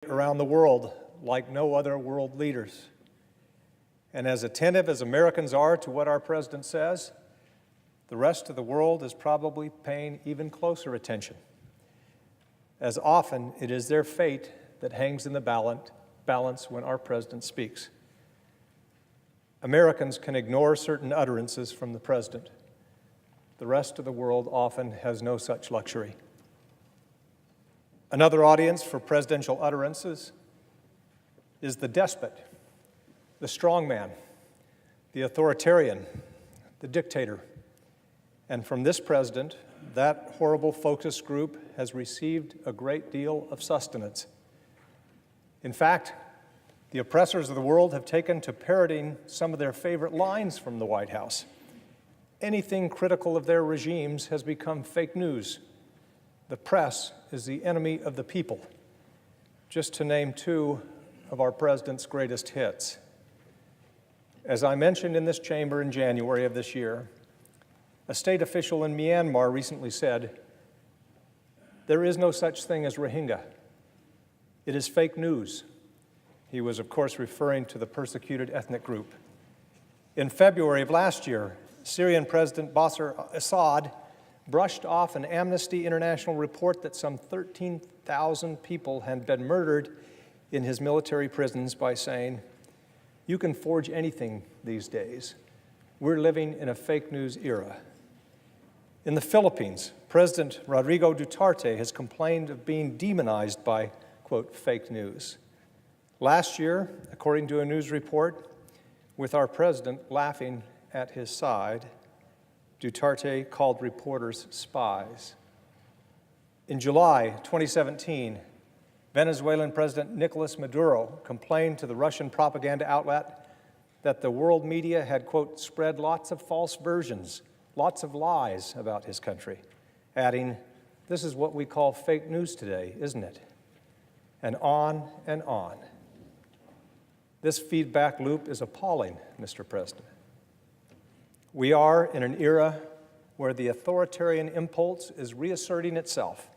around the world like no other world leaders. And as attentive as Americans are to what our president says, the rest of the world is probably paying even closer attention. As often, it is their fate that hangs in the balance when our president speaks. Americans can ignore certain utterances from the president. The rest of the world often has no such luxury. Another audience for presidential utterances is the despot, the strongman, the authoritarian, the dictator. And from this president, that horrible focus group has received a great deal of sustenance. In fact, the oppressors of the world have taken to parroting some of their favorite lines from the White House. Anything critical of their regimes has become fake news. The press is the enemy of the people, just to name two of our president's greatest hits. As I mentioned in this chamber in January of this year, a state official in Myanmar recently said, "There is no such thing as Rohingya. It is fake news." He was, of course, referring to the persecuted ethnic group. In February of last year, Syrian President Bashar al-Assad brushed off an Amnesty International report that some 13,000 people had been murdered in his military prisons by saying, "You can forge anything these days. We're living in a fake news era." In the Philippines, President Rodrigo Duterte has complained of being demonized by, quote, fake news. Last year, according to a news report, with our president laughing at his side, Duterte called reporters spies. In July 2017, Venezuelan President Nicolas Maduro complained to the Russian propaganda outlet that the world media had, quote, spread lots of false versions, lots of lies about his country, adding, "This is what we call fake news today, isn't it?" And on and on. This feedback loop is appalling, Mr. President. We are in an era where the authoritarian impulse is reasserting itself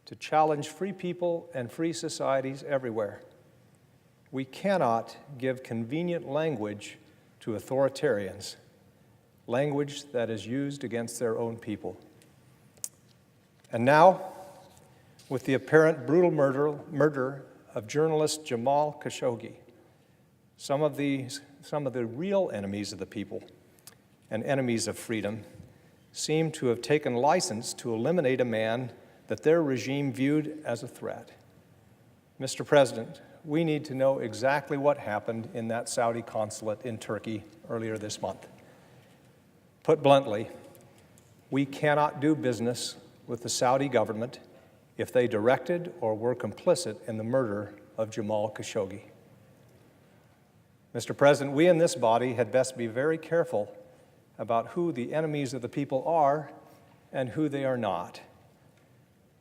to challenge free people and free societies everywhere. We cannot give convenient language to authoritarians, language that is used against their own people. And now, with the apparent brutal murder of journalist Jamal Khashoggi, some of the real enemies of the people and enemies of freedom seem to have taken license to eliminate a man that their regime viewed as a threat. Mr. President, we need to know exactly what happened in that Saudi consulate in Turkey earlier this month. Put bluntly, we cannot do business with the Saudi government if they directed or were complicit in the murder of Jamal Khashoggi. Mr. President, we in this body had best be very careful about who the enemies of the people are and who they are not.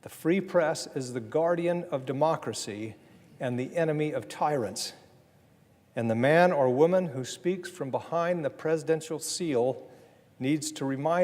The free press is the guardian of democracy and the enemy of tyrants. And the man or woman who speaks from behind the presidential seal needs to remind